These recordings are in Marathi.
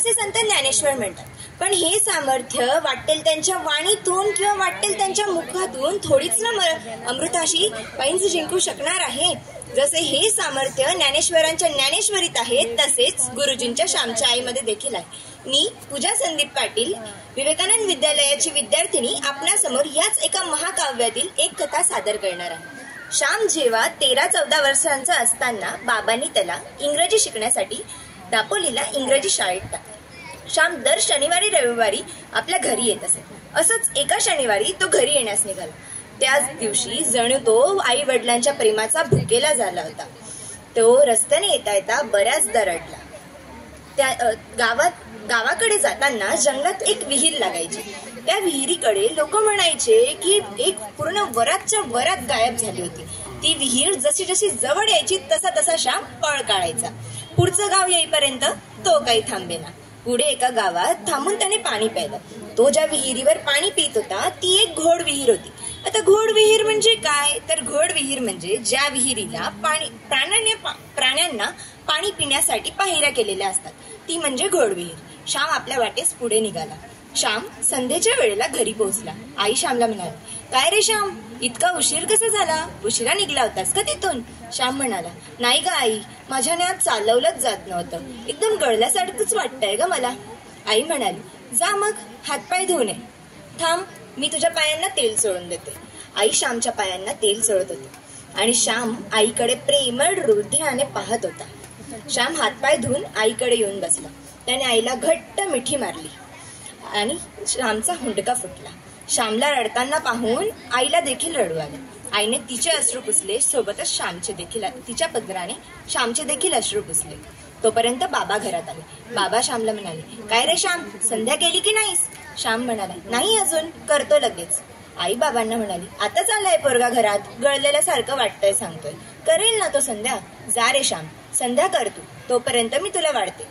असे संत ज्ञानेश्वर म्हणतात. पण हे सामर्थ्य वाटेल त्यांच्या वाणीतून किंवा वाटेल त्यांच्या मुखातून थोडीच ना अमृताशी पैंज जिंकू शकणार आहे. जसे हे सामर्थ्य ज्ञानेश्वरांच्या ज्ञानेश्वरीत आहे, तसेच गुरुजींच्या श्यामच्या आईमध्ये देखील आहे. मी पूजा संदीप पाटील, विवेकानंद विद्यालयाची विद्यार्थिनी, आपणासमोर याच एका महाकाव्यातील एक कथा सादर करणार आहे. श्याम जेव्हा 13-14 वर्षांचा असताना बाबांनी त्याला इंग्रजी शिकण्यासाठी दापोलीला इंग्रजी शाळेत टाकले. श्याम दर शनिवारी रविवारी आपल्या घरी येत असे. असंच एका शनिवारी तो घरी येण्यास निघाला. त्याच दिवशी जणू तो आई वडिलांच्या प्रेमाचा भुकेला झाला होता. तो रस्त्याने येता येता बऱ्याचदा रडला. त्या गावाकडे जाताना जंगलात एक विहीर लागायची. त्या विहिरीकडे लोक म्हणायचे की एक पूर्ण वरातच्या वरात गायब झाली होती. ती विहीर जशी जशी जवळ यायची तसा तसा श्याम पळ काढायचा. पुढचं गाव येईपर्यंत तो काही थांबेना. पुढे एका गावात थांबून त्याने पाणी प्यायलं. तो ज्या विहिरीवर पाणी पित होता ती एक घोड विहीर होती. आता घोड विहीर म्हणजे काय, तर घोड विहीर म्हणजे ज्या विहिरीला प्राण्यांना पाणी पिण्यासाठी पायऱ्या केलेल्या असतात, ती म्हणजे घोड विहीर. श्याम आपल्या वाटेस पुढे निघाला. श्याम संध्येच्या वेळेला घरी पोहोचला. आई श्यामला म्हणाली, काय रे श्याम, इतका उशीर कसा झाला? उशिरा निघला होतास का तिथून? श्याम म्हणाला, नाही ग आई, माझ्याने आज चालवलंच जात नव्हतं. एकदम गळल्यासारखंच वाटतंय ग मला. आई म्हणाली, जा मग हातपाय धुवून ये. थांब, मी तुझ्या पायांना तेल चोळून देते. आई श्यामच्या पायांना तेल चोळत होती आणि श्याम आईकडे प्रेमळ हृदयाने पाहत होता. श्याम हातपाय धुवून आईकडे येऊन बसला. त्याने आईला घट्ट मिठी मारली आणि श्यामचा हुंडका फुटला. श्यामला रडताना पाहून आईला देखील रडू आले. आईने तिचे अश्रू पुसले, सोबतच श्यामचे देखील, तिच्या पदराने श्यामचे देखील अश्रू पुसले. तोपर्यंत बाबा घरात आले. बाबा श्यामला म्हणाले, काय रे श्याम, संध्या केली की नाहीस? श्याम म्हणाला, नाही अजून, करतो लगेच. आई बाबांना म्हणाली, आताच आलाय पोरगा घरात, गळलेल्यासारखं वाटतंय सांगतोय, करेल ना तो संध्या. जा रे श्याम, संध्या कर तू, तोपर्यंत मी तुला वाढते.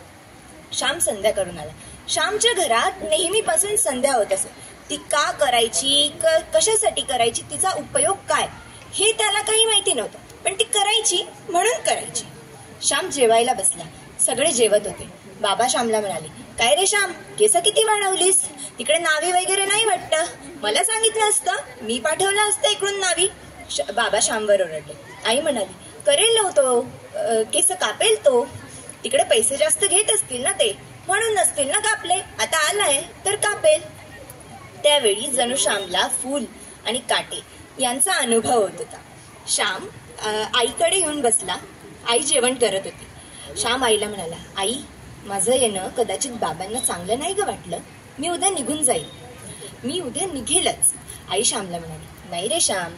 श्याम संध्या करून आला. श्यामच्या घरात नेहमीपासून संध्या होत असे. ती का करायची, कशासाठी करायची, तिचा उपयोग काय, हे त्याला काही माहिती नव्हतं, पण ती करायची म्हणून करायची. श्याम जेवायला बसला. सगळे जेवत होते. बाबा श्यामला म्हणाले, काय रे श्याम, केस किती वाढवलीस? तिकडे नावी वगैरे नाही वाटतं? मला सांगितलं असतं, मी पाठवलं असतं इकडून नावी. बाबा श्यामवर ओरडले. आई म्हणाली, करेल नव्हतो, केस कापेल तो. तिकडे पैसे जास्त घेत असतील ना ते, म्हणून नसतील ना कापले. आता आलाय तर कापेल. त्यावेळी जणू श्यामला फूल आणि काटे यांचा अनुभव होत होता. श्याम आईकडे येऊन बसला. आई जेवण करत होती. श्याम आईला म्हणाला, आई, माझं येणं कदाचित बाबांना चांगलं नाही ग वाटलं. मी उद्या निघून जाईल. मी उद्या निघेलच. आई श्यामला म्हणाली, नाही रे श्याम,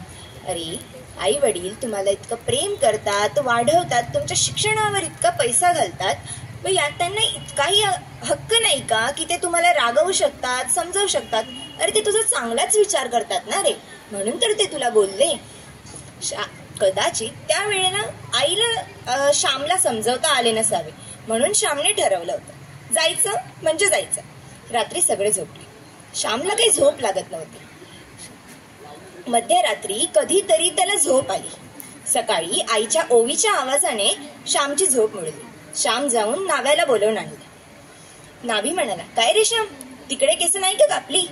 अरे आई वडील तुम्हाला इतकं प्रेम करतात, वाढवतात, तुमच्या शिक्षणावर इतका पैसा घालतात, व यात त्यांना इतकाही हक्क नाही का की ते तुम्हाला रागवू शकतात, समजावू शकतात? अरे ते तुझा चांगलाच विचार करतात ना रे, म्हणून तर ते तुला बोलले. कदाचित त्यावेळेला आईला श्यामला समजवता आले नसावे, म्हणून श्यामने ठरवलं होतं, जायचं म्हणजे जायचं. रात्री सगळे झोपले. श्यामला काही झोप लागत नव्हती. मध्यरात्री कधीतरी त्याला झोप आली. सकाळी आईच्या ओवीच्या आवाजाने श्यामची झोप मोडली. श्याम जाऊन नाव्याला बोलवून आणले. नावी म्हणाला, काय रे श्याम, तिकडे केस नाही का कापली?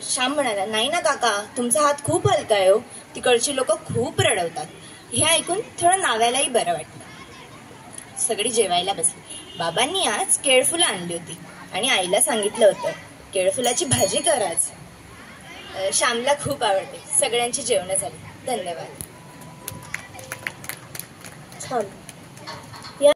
श्याम म्हणाला, नाही ना काका, तुमचा हात खूप हलका आहे हो, तिकडची लोक खूप रडवतात. हे ऐकून थोडं नाव्यालाही बरं वाटलं. सगळी जेवायला बसली. बाबांनी आज केळफुलं आणली होती आणि आईला सांगितलं होतं, केळफुलाची भाजी कर आज. श्यामला खूप आवडते. सगळ्यांची जेवणं झाली. धन्यवाद. छान.